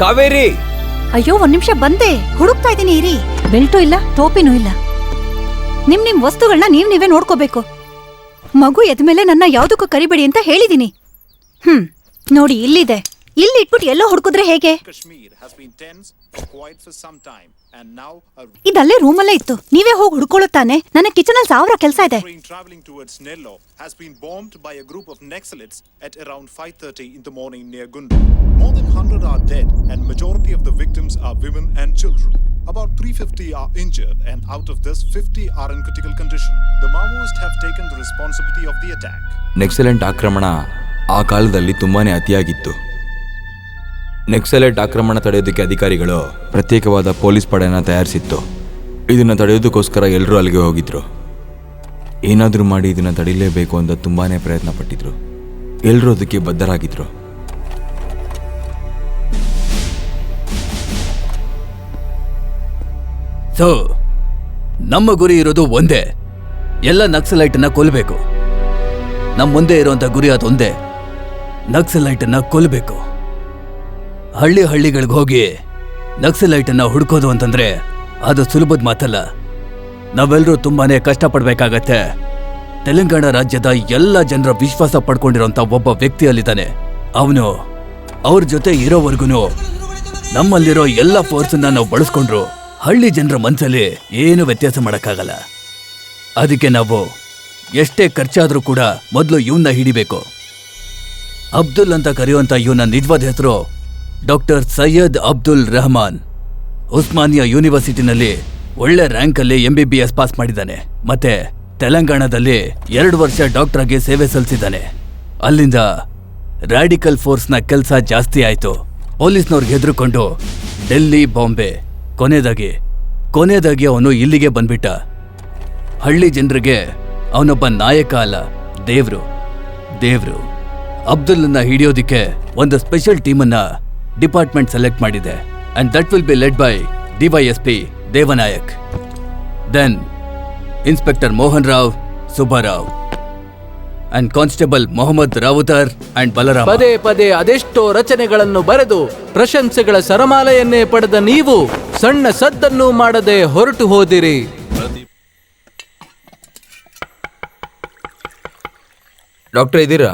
ಕಾವೇರಿ. ಅಯ್ಯೋ, ಒಂದ್ ನಿಮಿಷ ಬಂದೆ. ಹುಡುಕ್ತಾ ಇದೀನಿ, ಇರಿ. ಬೆಲ್ಟು ಇಲ್ಲ, ಟೋಪಿನೂ ಇಲ್ಲ. ನಿಮ್ ವಸ್ತುಗಳನ್ನ ನೀವೇ ನೋಡ್ಕೋಬೇಕು. ಮಗು ಎದ್ಮೇಲೆ ನನ್ನ ಯಾವ್ದಕ್ಕೂ ಕರಿಬೇಡಿ ಅಂತ ಹೇಳಿದೀನಿ. ನೋಡಿ, ಇಲ್ಲಿದೆ. ಇಲ್ಲಿ ಇಟ್ಬಿಟ್ಟು ಎಲ್ಲೋ ಹುಡುಕಿದ್ರೆ ಹೇಗೆ? ಇದಲ್ಲೇ ರೂಮಲ್ಲೇ ಇತ್ತು. ನೀವೇ ಹೋಗಿ ಹುಡ್ಕೊಳ್ಳುತ್ತಾನೆ. ನನ್ನ ಕಿಚನ್ ಅಲ್ಲಿ 1000 ಕೆಲಸ ಇದೆ. About 350 are injured, and out of this, 50 are in critical condition. The Maoists have taken the responsibility of the attack. ನೆಕ್ಸಲೆಂಟ್ ಆಕ್ರಮಣ ಆ ಕಾಲದಲ್ಲಿ ತುಂಬಾನೇ ಅತಿಯಾಗಿತ್ತು. ನೆಕ್ಸಲೆಂಟ್ ಆಕ್ರಮಣ ತಡೆಯೋದಕ್ಕೆ ಅಧಿಕಾರಿಗಳು ಪ್ರತ್ಯೇಕವಾದ ಪೊಲೀಸ್ ಪಡೆಯನ್ನು ತಯಾರಿಸಿತ್ತು. ಇದನ್ನು ತಡೆಯೋದಕ್ಕೋಸ್ಕರ ಎಲ್ಲರೂ ಅಲ್ಲಿಗೆ ಹೋಗಿದ್ರು. ಏನಾದರೂ ಮಾಡಿ ಇದನ್ನು ತಡಿಲೇಬೇಕು ಅಂತ ತುಂಬಾನೇ ಪ್ರಯತ್ನ ಪಟ್ಟಿದ್ರು. ಎಲ್ಲರೂ ಅದಕ್ಕೆ ಬದ್ಧರಾಗಿದ್ರು. ಸೊ ನಮ್ಮ ಗುರಿ ಇರೋದು ಒಂದೇ, ಎಲ್ಲ ನಕ್ಸಲೈಟನ್ನ ಕೊಲ್ಲಬೇಕು. ನಮ್ಮ ಮುಂದೆ ಇರುವಂತ ಗುರಿ ಅದೊಂದೇ, ನಕ್ಸಲೈಟನ್ನ ಕೊಲ್ಲಬೇಕು. ಹಳ್ಳಿಗಳಿಗೆ ಹೋಗಿ ನಕ್ಸಲೈಟನ್ನ ಹುಡ್ಕೋದು ಅಂತಂದ್ರೆ ಅದು ಸುಲಭದ ಮಾತಲ್ಲ. ನಾವೆಲ್ಲರೂ ತುಂಬಾನೇ ಕಷ್ಟಪಡ್ಬೇಕಾಗತ್ತೆ. ತೆಲಂಗಾಣ ರಾಜ್ಯದ ಎಲ್ಲ ಜನರ ವಿಶ್ವಾಸ ಪಡ್ಕೊಂಡಿರೋಂಥ ಒಬ್ಬ ವ್ಯಕ್ತಿ ಅಲ್ಲಿದ್ದಾನೆ. ಅವನು ಅವ್ರ ಜೊತೆ ಇರೋವರೆಗೂ ನಮ್ಮಲ್ಲಿರೋ ಎಲ್ಲ ಫೋರ್ಸನ್ನ ನಾವು ಬಳಸ್ಕೊಂಡ್ರು ಹಳ್ಳಿ ಜನರ ಮನಸ್ಸಲ್ಲಿ ಏನು ವ್ಯತ್ಯಾಸ ಮಾಡೋಕ್ಕಾಗಲ್ಲ. ಅದಕ್ಕೆ ನಾವು ಎಷ್ಟೇ ಖರ್ಚಾದ್ರೂ ಕೂಡ ಮೊದಲು ಇವನ್ನ ಹಿಡಿಬೇಕು. ಅಬ್ದುಲ್ ಅಂತ ಕರೆಯುವಂತ ಇವನ ನಿಜವಾದ ಹೆಸರು ಡಾಕ್ಟರ್ ಸೈಯದ್ ಅಬ್ದುಲ್ ರೆಹಮಾನ್. ಉಸ್ಮಾನಿಯಾ ಯೂನಿವರ್ಸಿಟಿನಲ್ಲಿ ಒಳ್ಳೆ ರ್ಯಾಂಕಲ್ಲಿ MBBS ಪಾಸ್ ಮಾಡಿದ್ದಾನೆ. ಮತ್ತೆ ತೆಲಂಗಾಣದಲ್ಲಿ 2 ವರ್ಷ ಡಾಕ್ಟರ್ ಆಗಿ ಸೇವೆ ಸಲ್ಲಿಸಿದ್ದಾನೆ. ಅಲ್ಲಿಂದ ರಾಡಿಕಲ್ ಫೋರ್ಸ್ನ ಕೆಲಸ ಜಾಸ್ತಿ ಆಯ್ತು. ಪೊಲೀಸ್ನವ್ರಿಗೆ ಹೆದರ್ಕೊಂಡು ಡೆಲ್ಲಿ, ಬಾಂಬೆ, ಕೊನೆಯದಾಗಿ ಅವನು ಇಲ್ಲಿಗೆ ಬಂದ್ಬಿಟ್ಟ. ಹಳ್ಳಿ ಜನರಿಗೆ ಅವನೊಬ್ಬ ನಾಯಕ ಅಲ್ಲ, ದೇವ್ರು. ಅಬ್ದುಲ್ನ ಹಿಡಿಯೋದಿಕ್ಕೆ ಒಂದು ಸ್ಪೆಷಲ್ ಟೀಮನ್ನ ಡಿಪಾರ್ಟ್ಮೆಂಟ್ ಸೆಲೆಕ್ಟ್ ಮಾಡಿದೆ. And that will be led by DYSP Devanayak, then inspector Mohan Rao Subbarao and constable Mohammed Rowther and Balaram. ಪದೇ ಅದೆಷ್ಟೋ ರಚನೆಗಳನ್ನು ಬರೆದು ಪ್ರಶಂಸೆಗಳ ಸರಮಾಲೆಯನ್ನೇ ಪಡೆದ ನೀವು ಸಣ್ಣ ಸದ್ದನ್ನು ಮಾಡದೆ ಹೊರಟು ಹೋದಿರಿ. ಡಾಕ್ಟರ್ ಇದ್ದೀರಾ?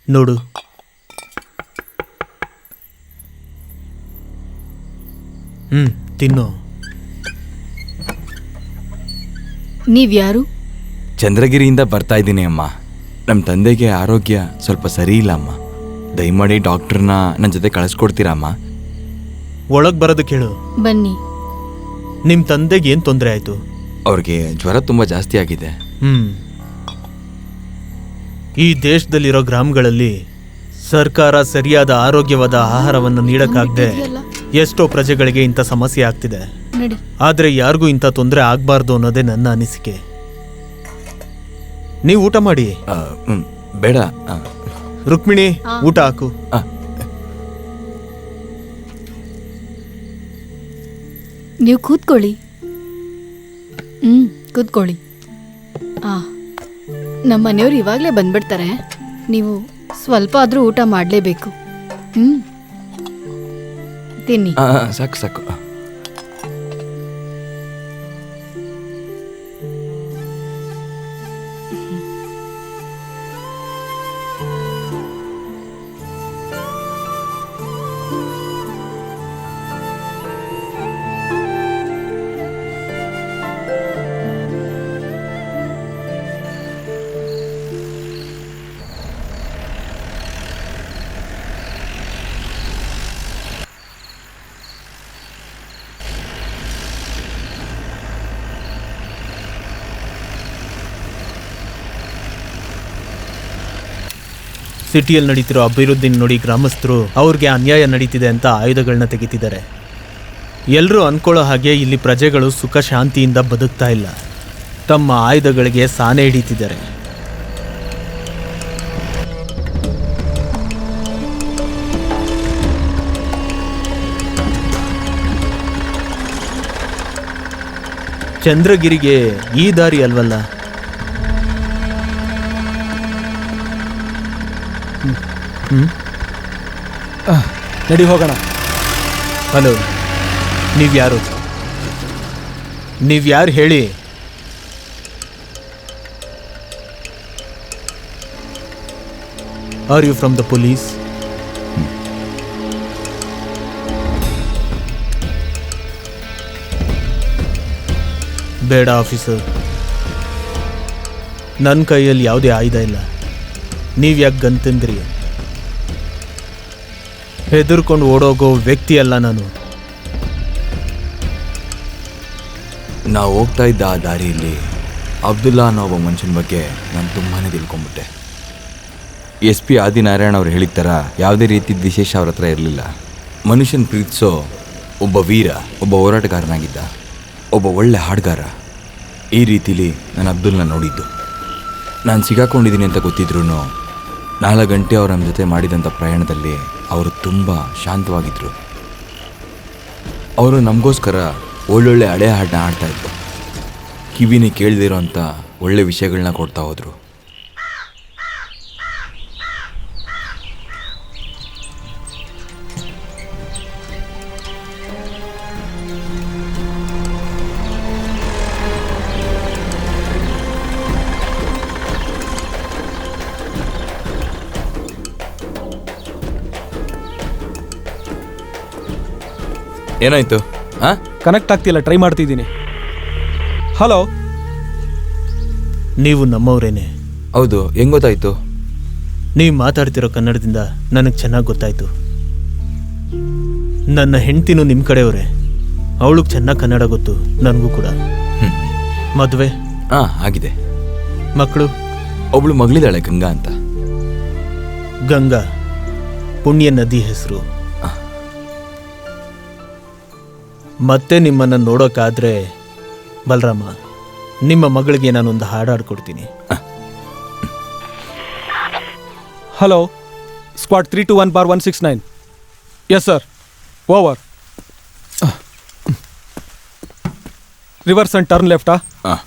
ನೋಡು, ತಿನ್ನು. ನೀವ್ಯಾರು? ಚಂದ್ರಗಿರಿಯಿಂದ ಬರ್ತಾ ಇದ್ದೀನಿ ಅಮ್ಮ. ನಮ್ಮ ತಂದೆಗೆ ಆರೋಗ್ಯ ಸ್ವಲ್ಪ ಸರಿ ಇಲ್ಲ ಅಮ್ಮ. ದಯಮಾಡಿ ಡಾಕ್ಟರ್ನ ನನ್ನ ಜೊತೆ ಕಳಿಸ್ಕೊಡ್ತೀರಾ ಅಮ್ಮ? ಒಳಗ್ ಬರೋದು ಕೇಳು. ಬನ್ನಿ. ನಿಮ್ ತಂದೆಗೆ ಏನ್ ತೊಂದರೆ ಆಯ್ತು? ಅವ್ರಿಗೆ ಜ್ವರ ತುಂಬಾ ಜಾಸ್ತಿ ಆಗಿದೆ. ಈ ದೇಶದಲ್ಲಿರೋ ಗ್ರಾಮಗಳಲ್ಲಿ ಸರ್ಕಾರ ಸರಿಯಾದ ಆರೋಗ್ಯವಾದ ಆಹಾರವನ್ನು ನೀಡಕ್ಕಾಗದೆ ಎಷ್ಟೋ ಪ್ರಜೆಗಳಿಗೆ ಇಂಥ ಸಮಸ್ಯೆ ಆಗ್ತಿದೆ. ಆದ್ರೆ ಯಾರಿಗೂ ಇಂಥ ತೊಂದರೆ ಆಗ್ಬಾರ್ದು ಅನ್ನೋದೇ ನನ್ನ ಅನಿಸಿಕೆ. ನೀವು ಊಟ ಮಾಡಿ. ಬೇಡ ರುಕ್ಮಿಣಿ, ಊಟ ಹಾಕು. ನೀವು ಕೂತ್ಕೊಳ್ಳಿ. ಕೂತ್ಕೊಳ್ಳಿ. ನಮ್ಮ ಮನೆಯವ್ರು ಇವಾಗಲೇ ಬಂದ್ಬಿಡ್ತಾರೆ. ನೀವು ಸ್ವಲ್ಪ ಆದರೂ ಊಟ ಮಾಡಲೇಬೇಕು. ತಿನ್ನಿ. ಸಾಕು. ಸಿಟಿಯಲ್ಲಿ ನಡೀತಿರೋ ಅಭಿವೃದ್ಧಿ ನೋಡಿ ಗ್ರಾಮಸ್ಥರು ಅವ್ರಿಗೆ ಅನ್ಯಾಯ ನಡೀತಿದೆ ಅಂತ ಆಯುಧಗಳನ್ನ ತೆಗಿತಿದ್ದಾರೆ. ಎಲ್ಲರೂ ಅನ್ಕೊಳ್ಳೋ ಹಾಗೆ ಇಲ್ಲಿ ಪ್ರಜೆಗಳು ಸುಖ ಶಾಂತಿಯಿಂದ ಬದುಕ್ತಾ ಇಲ್ಲ. ತಮ್ಮ ಆಯುಧಗಳಿಗೆ ಸಾನೆ ಹಿಡಿತಿದ್ದಾರೆ. ಚಂದ್ರಗಿರಿಗೆ ಈ ದಾರಿ ಅಲ್ವಲ್ಲ? ನಡಿ ಹೋಗೋಣ. ಹಲೋ, ನೀವ್ಯಾರು? ನೀವ್ಯಾರು ಹೇಳಿ? Are you from the police? ಬೇಡ ಆಫೀಸರ್, ನನ್ನ ಕೈಯಲ್ಲಿ ಯಾವುದೇ ಆಯುಧ ಇಲ್ಲ. ನೀವ್ಯಾಕೆ ಗನ್ ತಂದ್ರಿ? ಹೆದರ್ಕೊಂಡು ಓಡೋಗೋ ವ್ಯಕ್ತಿ ಅಲ್ಲ ನಾನು. ನಾವು ಹೋಗ್ತಾ ಇದ್ದ ಆ ದಾರಿಯಲ್ಲಿ ಅಬ್ದುಲ್ಲಾ ಅನ್ನೋ ಒಬ್ಬ ಮನುಷ್ಯನ ಬಗ್ಗೆ ನಾನು ತುಂಬಾ ತಿಳ್ಕೊಂಬಿಟ್ಟೆ. SP ಆದಿನಾರಾಯಣ ಅವ್ರು ಹೇಳಿದ ಥರ ಯಾವುದೇ ರೀತಿ ವಿಶೇಷ ಅವ್ರ ಹತ್ರ ಇರಲಿಲ್ಲ. ಮನುಷ್ಯನ ಪ್ರೀತಿಸೋ ಒಬ್ಬ ವೀರ, ಒಬ್ಬ ಹೋರಾಟಗಾರನಾಗಿದ್ದ, ಒಬ್ಬ ಒಳ್ಳೆ ಹಾಡುಗಾರ. ಈ ರೀತಿಲಿ ನಾನು ಅಬ್ದುಲ್ನ ನೋಡಿದ್ದು. ನಾನು ಸಿಗಾಕೊಂಡಿದ್ದೀನಿ ಅಂತ ಗೊತ್ತಿದ್ರು 4 ಗಂಟೆ ಅವ್ರು ನಮ್ಮ ಜೊತೆ ಮಾಡಿದಂಥ ಪ್ರಯಾಣದಲ್ಲಿ ಅವರು ತುಂಬ ಶಾಂತವಾಗಿದ್ದರು. ಅವರು ನಮಗೋಸ್ಕರ ಒಳ್ಳೊಳ್ಳೆ ಹಳೆ ಹಾಡನ್ನ ಹಾಡ್ತಾಯಿದ್ರು. ಕಿವಿನಿ ಕೇಳದಿರೋ ಅಂಥ ಒಳ್ಳೆ ವಿಷಯಗಳನ್ನ ಕೊಡ್ತಾ ಹೋದರು. ಏನಾಯ್ತು? ಹಾಂ, ಕನೆಕ್ಟ್ ಆಗ್ತಿಲ್ಲ, ಟ್ರೈ ಮಾಡ್ತಿದ್ದೀನಿ. ಹಲೋ, ನೀವು ನಮ್ಮವರೇನೆ? ಹೌದು. ಹೆಂಗೆ ಗೊತ್ತಾಯ್ತು? ನೀವು ಮಾತಾಡ್ತಿರೋ ಕನ್ನಡದಿಂದ ನನಗೆ ಚೆನ್ನಾಗಿ ಗೊತ್ತಾಯ್ತು. ನನ್ನ ಹೆಂಡ್ತಿನೂ ನಿಮ್ಮ ಕಡೆಯವರೇ. ಅವಳಿಗೆ ಚೆನ್ನಾಗಿ ಕನ್ನಡ ಗೊತ್ತು, ನನಗೂ ಕೂಡ. ಮದುವೆ? ಹಾಂ, ಆಗಿದೆ. ಮಕ್ಕಳು? ಒಬ್ಳು ಮಗಳಿದ್ದಾಳೆ, ಗಂಗಾ ಅಂತ. ಗಂಗಾ ಪುಣ್ಯ ನದಿ ಹೆಸರು. ಮತ್ತೆ ನಿಮ್ಮನ್ನು ನೋಡೋಕ್ಕಾದ್ರೆ ಬಲರಾಮ, ನಿಮ್ಮ ಮಗಳಿಗೆ ನಾನೊಂದು ಹಾಡು ಹಾಡ್ಕೊಡ್ತೀನಿ. Hello, squad 321/169. Yes sir, over. Reverse and turn ಲೆಫ್ಟಾ? ಹಾಂ.